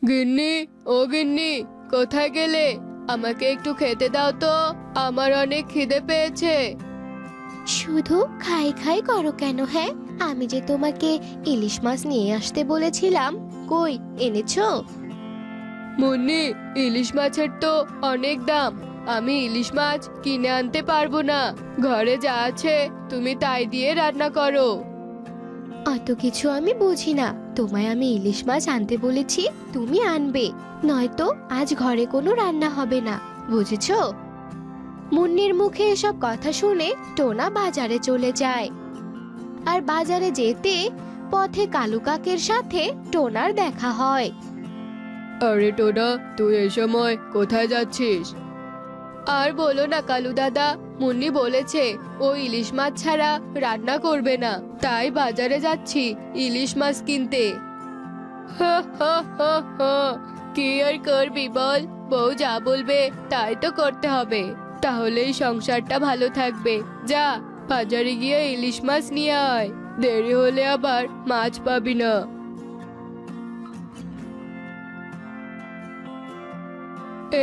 গিন্নি, ও গিন্নি, কোথায় গেলে? আমাকে একটু খেতে দাও তো, আমার অনেক খিদে পেয়েছে। শুধু খাই খাই করো কেন? হ্যাঁ, আমি যে তোমাকে ইলিশ মাছ নিয়ে আসতে বলেছিলাম, কই এনেছো? মুন্নি, ইলিশ মাছের তো অনেক দাম, আমি ইলিশ মাছ কিনে আনতে পারবো না। ঘরে যা আছে তুমি তাই দিয়ে রান্না করো। অত কিছু আমি বুঝি না। তোমায় আমি ইলিশ মাছ আনতে বলেছি, তুমি আনবে, নয়তো আজ ঘরে কোনো রান্না হবে না, বুঝেছো? মুন্নির মুখে এসব কথা শুনে টোনা বাজারে চলে যায়। আর বাজারে যেতে পথে কালু কাকের সাথে টোনার দেখা হয়। আরে টোনা, তুই এই সময় কোথায় যাচ্ছিস? আর বলো না কালু দাদা, মুন্নি বলেছে ও ইলিশ মাছ ছাড়া রান্না করবে না, তাই বাজারে যাচ্ছি ইলিশ মাছ কিনতে। হা হা হা হা, কি আর করবি বল, বউ যা বলবে তাই তো করতে হবে, তাহলেই সংসারটা ভালো থাকবে। যা, বাজারে গিয়ে ইলিশ মাছ নিয়ে আয়, দেরি হলে আবার মাছ পাবি না।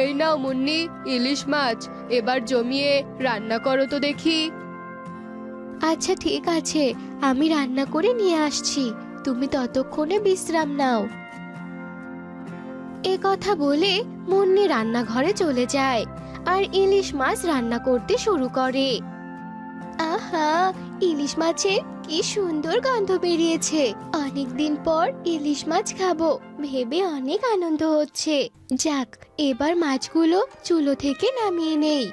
এই নাও মুন্নি, ইলিশ মাছ, এবার জমিয়ে রান্না করো তো দেখি। আচ্ছা ঠিক আছে, আমি রান্না করে নিয়ে আসছি, তুমি ততক্ষণে বিশ্রাম নাও। এ কথা বলে মুন্নি রান্নাঘরে চলে যায় আর ইলিশ মাছ রান্না করতে শুরু করে। আহা, ইলিশ মাছের কি সুন্দর গন্ধ বেরিয়েছে! অনেকদিন পর ইলিশ মাছ খাবো ভেবে অনেক আনন্দ হচ্ছে। যাক, এবার মাছগুলো চুলো থেকে নামিয়ে নেই।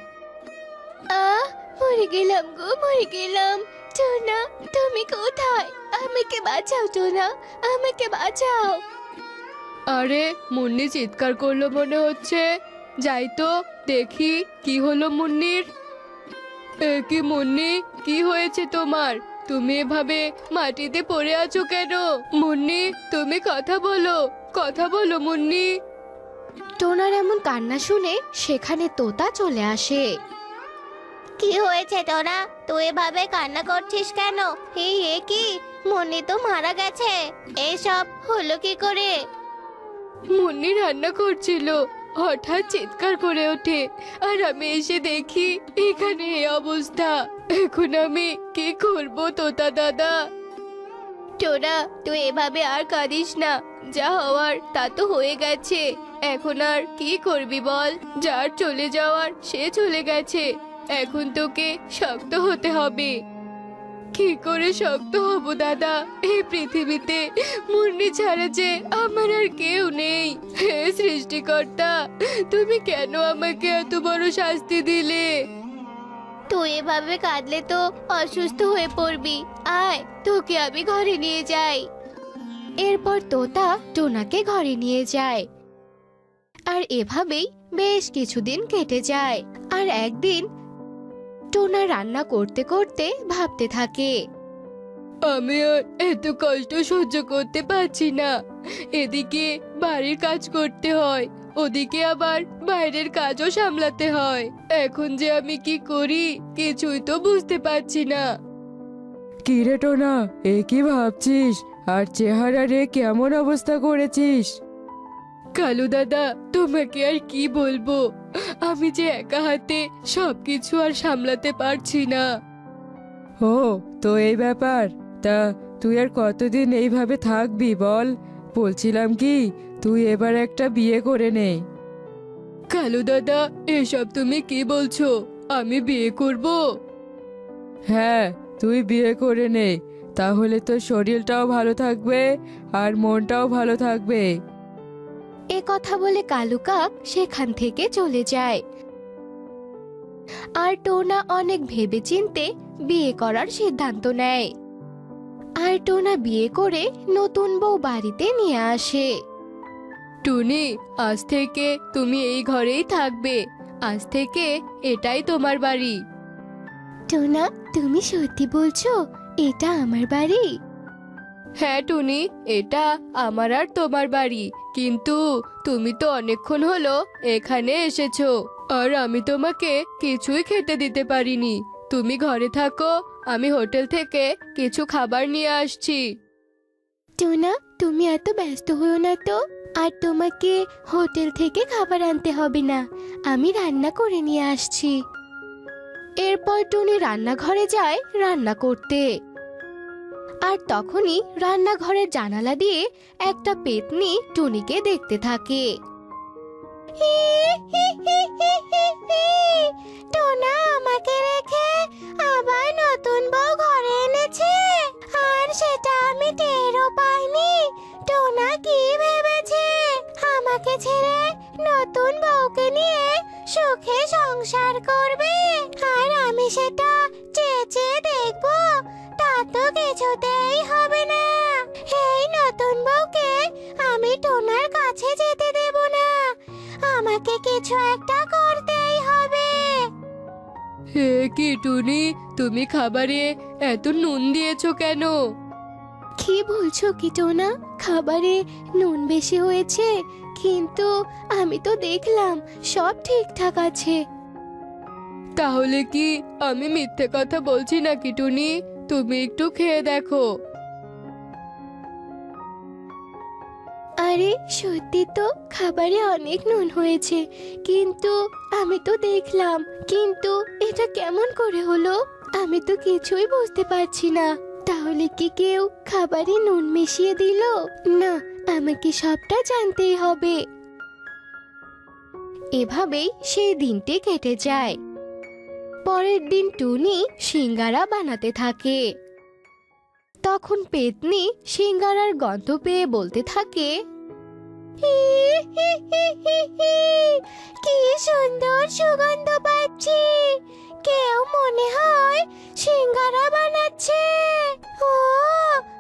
আহ, মরে গেলাম গো, মরে গেলাম। টোনা, তুমি কোথায়? আমাকে বাঁচাও টোনা, আমাকে বাঁচাও। আরে, মুন্নি চিৎকার করলো মনে হচ্ছে, যাই তো দেখি কি হলো মুন্নির। এ কি মুন্নি, কি হয়েছে তোমার? তুমি এভাবে মাটিতে পড়ে আছো কেন? মুন্নি, তুমি কথা বলো, কথা বলো মুন্নি। টোনার এমন কান্না শুনে সেখানে তোতা চলে আসে। কি হয়েছে টোনা, তুই এভাবে কান্না করছিস কেন? এ কি, মুন্নি তো মারা গেছে, এসব হলো কি করে? মুন্নি রান্না করছিল, হঠাৎ চিৎকার করে ওঠে, আর আমি এসে দেখি এখানে এই অবস্থা। এখন আমি কি করবো তোতা দাদা? টোনা, তুই এভাবে আর কাঁদিস না, যা হওয়ার তা তো হয়ে গেছে, এখন আর কি করবি বল, যার চলে যাওয়ার সে চলে গেছে, এখন তোকে শক্ত হতে হবে। কি করে শক্ত হব দাদা, এই পৃথিবীতে মুন্নি ছাড়া যে আমার আর কেউ নেই। হে সৃষ্টিকর্তা, তুমি কেন আমাকে এত বড় শাস্তি দিলে? তুই এভাবে কাঁদলে তো অসুস্থ হয়ে পড়বি, আয় তোকে আমি ঘরে নিয়ে যাই। এরপর তোতা টোনাকে ঘরে নিয়ে যায়। আর এভাবেই বেশ কিছুদিন কেটে যায়। আর একদিন টোনা রান্না করতে করতে ভাবতে থাকে। আমি আর এত কষ্ট সহ্য করতে পারছি না, এদিকে বাড়ির কাজ করতে হয়, ওদিকে আবার বাইরের কাজও সামলাতে হয়, এখন যে আমি কি করি কিছুই তো বুঝতে পারছি না। কি রে টোনা, এ কি ভাবছিস? আর চেহারা রে কেমন অবস্থা করেছিস? কালু দাদা, তোমাকে আর কি বলবো, আমি যে একা হাতে সবকিছু আর সামলাতে পারছি না। ও, তো এই ব্যাপার। তা তুই আর কতদিন এইভাবে থাকবি বল? বলছিলাম কি, তুই এবার একটা বিয়ে করে নে। কালু দাদা, এসব তুমি কি বলছো? আমি বিয়ে করব? হ্যাঁ, তুই বিয়ে করে নে, তাহলে তোর শরীরটাও ভালো থাকবে আর মনটাও ভালো থাকবে। এ কথা বলে কালু কাক সেখান থেকে চলে যায়। আর টোনা অনেক ভেবেচিন্তে বিয়ে করার সিদ্ধান্ত নেয়। আর টোনা বিয়ে করে নতুন বউ বাড়িতে নিয়ে আসে। টুনি, আজ থেকে তুমি এই ঘরেই থাকবে, আজ থেকে এটাই তোমার বাড়ি। টোনা, তুমি সত্যি বলছো এটা আমার বাড়ি? হ্যাঁ টুনি, এটা আমার আর তোমার বাড়ি, কিন্তু তুমি তো অনেকক্ষণ হলো এখানে এসেছো, আর আমি তোমাকে কিছুই খেতে দিতে পারিনি। তুমি ঘরে থাকো, আমি হোটেল থেকে কিছু খাবার নিয়ে আসছি। টোনা, তুমি এত ব্যস্ত হও না তো, আর তোমাকে হোটেল থেকে খাবার আনতে হবে না, আমি রান্না করে নিয়ে আসছি। এরপর টুনি রান্নাঘরে যায় রান্না করতে। আর তখনই রান্নাঘরের জানালা দিয়ে একটা পেতনি টুনিকে দেখতে থাকে। টোনা আমাকে রেখে আবার নতুন বউ ঘরে এনেছে, আর সেটা আমি টেরও পাইনি। টোনা কি ভেবেছে আমাকে ছেড়ে নতুন বউকে নিয়ে সুখে সংসার করবে, আর আমি সেটা চেয়ে চেয়ে দেখবো? তা তো কিছুতেই হবে না। এই নতুন বউকে আমি টোনার কাছে যেতে দেব না, আমাকে কিছু একটা করতেই হবে। হে কি টুনি, তুমি খাবারে এত নুন দিয়েছো কেন? কি বলছো কি টোনা? খাবারে নুন বেশি হয়েছে, কিন্তু আমি তো দেখলাম সব ঠিকঠাক আছে। তাহলে কি আমি মিথ্যে কথা বলছি নাকি টুনি? তুমি একটু খেয়ে দেখো। আরে সত্যি তো খাবারে অনেক নুন হয়েছে, কিন্তু আমি তো দেখলাম। কিন্তু এটা কেমন করে হলো? আমি তো কিছুই বুঝতে পারছি না। তাহলে কি কেউ খাবারে নুন মিশিয়ে দিল? না, আমাকে সবটা জানতেই হবে। এভাবেই সেই দিনটি কেটে যায়। পরের দিন টুনি সিঙ্গারা বানাতে থাকে। তখন পেতনি সিঙ্গারার গন্ধ পেয়ে বলতে থাকে, কি সুন্দর সুগন্ধ পাচ্ছি, কেউ মনে হয় সিঙ্গারা বানাচ্ছে। ও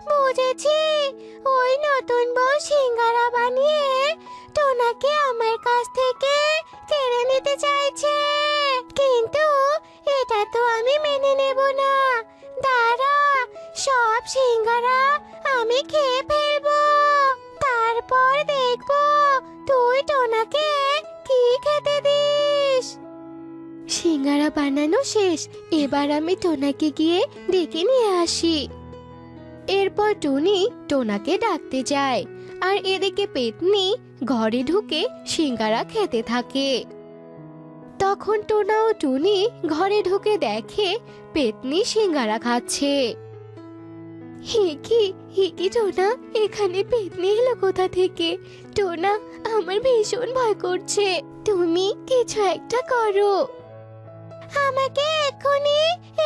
বুঝেছি, ওই নতুন বউ সিঙ্গারা বানিয়ে টোনাকে আমার কাছ থেকে কেড়ে নিতে চাইছে। কিন্তু এটা তো আমি মেনে নেব না। দাঁড়া, সব সিঙ্গারা আমি খেয়ে ফেলবো, তারপর দেখবো তুই টোনাকে কি খেতে দিস। সিঙ্গারা বানানো শেষ, এবার আমি টোনাকে গিয়ে ডেকে নিয়ে আসি। এরপর টুনি টোনাকে ডাকতে যায়, আর এদিকে পেতনি ঘরে ঢুকে সিঙ্গারা খেতে থাকে। তখন টোনা ও টুনি ঘরে ঢুকে দেখে পেতনি সিঙ্গারা খাচ্ছে। হে কি টোনা, এখানে পেতনি এলো কোথা থেকে? টোনা, আমার ভীষণ ভয় করছে, তুমি কিছু একটা করো। আমাকে এক্ষুনি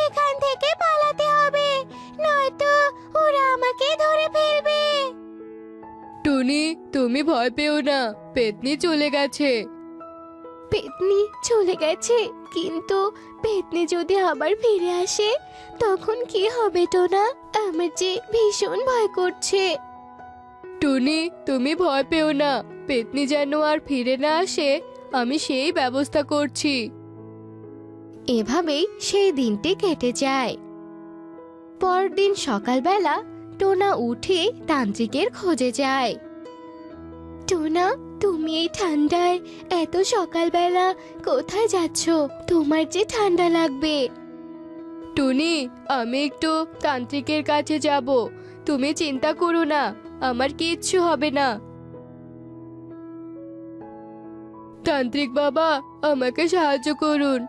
এখান থেকে পালাতে হবে, নয়তো ওরা আমাকে ধরে ফেলবে। টুনি, তুমি ভয় পেও না, পেতনি চলে গেছে। পেতনি চলে গেছে? কিন্তু পেতনি যদি আবার ফিরে আসে তখন কি হবে টোনা? আমার যে ভীষণ ভয় করছে। টুনি, তুমি ভয় পেও না, পেতনি যেন আর ফিরে না আসে, আমি সেই ব্যবস্থা করছি। এভাবেই সেই দিনটি কেটে যায়। পরদিন সকালবেলা টোনা উঠে তান্ত্রিকের খোঁজে যায়। টোনা, তুমি এই ঠান্ডায় এত সকালবেলা কোথায় যাচ্ছ? তোমার যে ঠান্ডা লাগবে। টুনি, আমি একটু তান্ত্রিকের কাছে যাব, তুমি চিন্তা করো না, আমার কিচ্ছু হবে না। তান্ত্রিক বাবা, আমাকে সাহায্য করুন,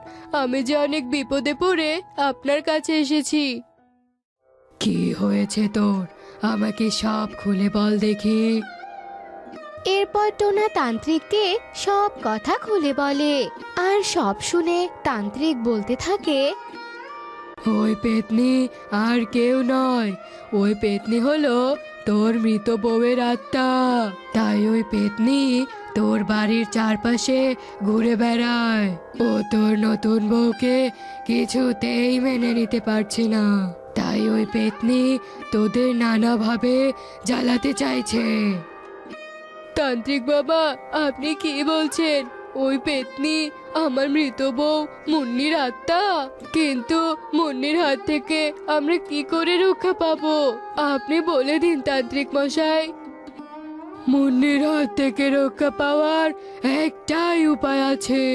আমি যে অনেক বিপদে পড়ে আপনার কাছে এসেছি। কি হয়েছে তোর? আমাকে সব খুলে বল দেখি। এরপর টোনা তান্ত্রিককে সব কথা খুলে বলে, আর সব শুনে তান্ত্রিক বলতে থাকে, ওই পেতনি আর কেউ নয়, ওই পেতনি হলো তোর মৃত বউয়ের আত্মা। তাই ওই পেতনি তোর বাড়ির চারপাশে ঘুরে বেড়ায়। ও তোর নতুন বউকে কিছুতেই মেনে নিতে পারছে না, তাই ওই পেতনি তোদের নানাভাবে জ্বালাতে চাইছে। তান্ত্রিক বাবা, আপনি কি বলছেন? ওই পেতনি আমার মৃত বউ মুন্নির আত্মা? কিন্তু মুন্নির হাত থেকে আমরা কি করে রক্ষা পাবো? আপনি বলে দিন তান্ত্রিক মশাই। মুন্নির হাত থেকে রক্ষা পাওয়ার একটাই উপায় আছে।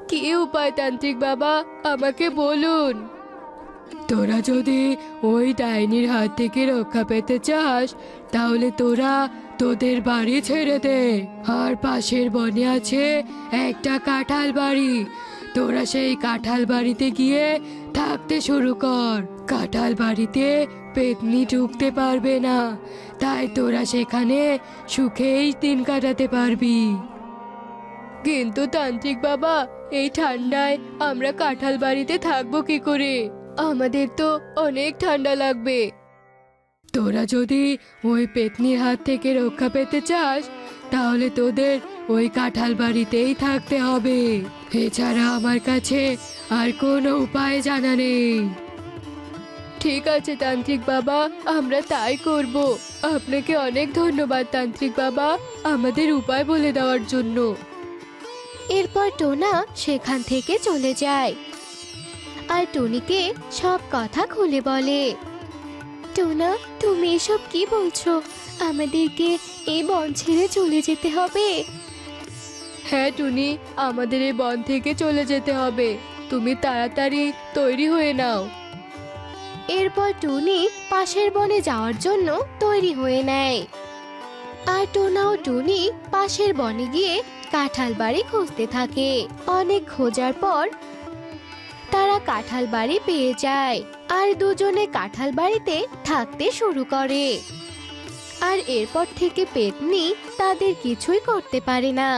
কি উপায় তান্ত্রিক বাবা, আমাকে বলুন। তোরা যদি ওই ডাইনির হাত থেকে রক্ষা পেতে চাস তাহলে তোরা তোদের বাড়ি ছেড়ে দে। আর পাশের বনে আছে একটা কাঁঠাল বাড়ি, তোরা সেই কাঁঠাল বাড়িতে গিয়ে থাকতে শুরু কর। কাঁঠাল বাড়িতে পেতনি ঢুকতে পারবে না, তাই তোরা সেখানে সুখেই দিন কাটাতে পারবি। কিন্তু তান্ত্রিক বাবা, এই ঠান্ডায় আমরা কাঁঠাল বাড়িতে থাকবো কি করে? আমাদের তো অনেক ঠান্ডা লাগবে। তোরা যদি ওই পেতনির হাত থেকে রক্ষা পেতে চাস তাহলে তোদের ওই কাঁঠাল বাড়িতেই থাকতে হবে। এছাড়া আমার কাছে আর কোনো উপায় জানা নেই। ঠিক আছে তান্ত্রিক বাবা, আমরা তাই করব। আপনাকে অনেক ধন্যবাদ তান্ত্রিক বাবা, আমাদের উপায় বলে দেওয়ার জন্য। এরপর টোনা সেখান থেকে চলে যায় আর টুনিকে সব কথা খুলে বলে। টোনা, তুমি এসব কি বলছো? আমাদেরকে এই বন ছেড়ে চলে যেতে হবে? হ্যাঁ টুনি, আমাদের এই বন থেকে চলে যেতে হবে। তুমি তাড়াতাড়ি তৈরি হয়ে নাও। এরপর টুনি পাশের বনে যাওয়ার জন্য তৈরি হয়ে নেয়। আর টোনা ও টুনি পাশের বনে গিয়ে কাঁঠাল বাড়ি খুঁজতে থাকে। অনেক খোঁজার পর তারা কাঁঠাল বাড়ি পেয়ে যায় আর দুজনে কাঁঠাল বাড়িতে থাকতে শুরু করে। আর এরপর থেকে পেতনি তাদের কিছুই করতে পারে না।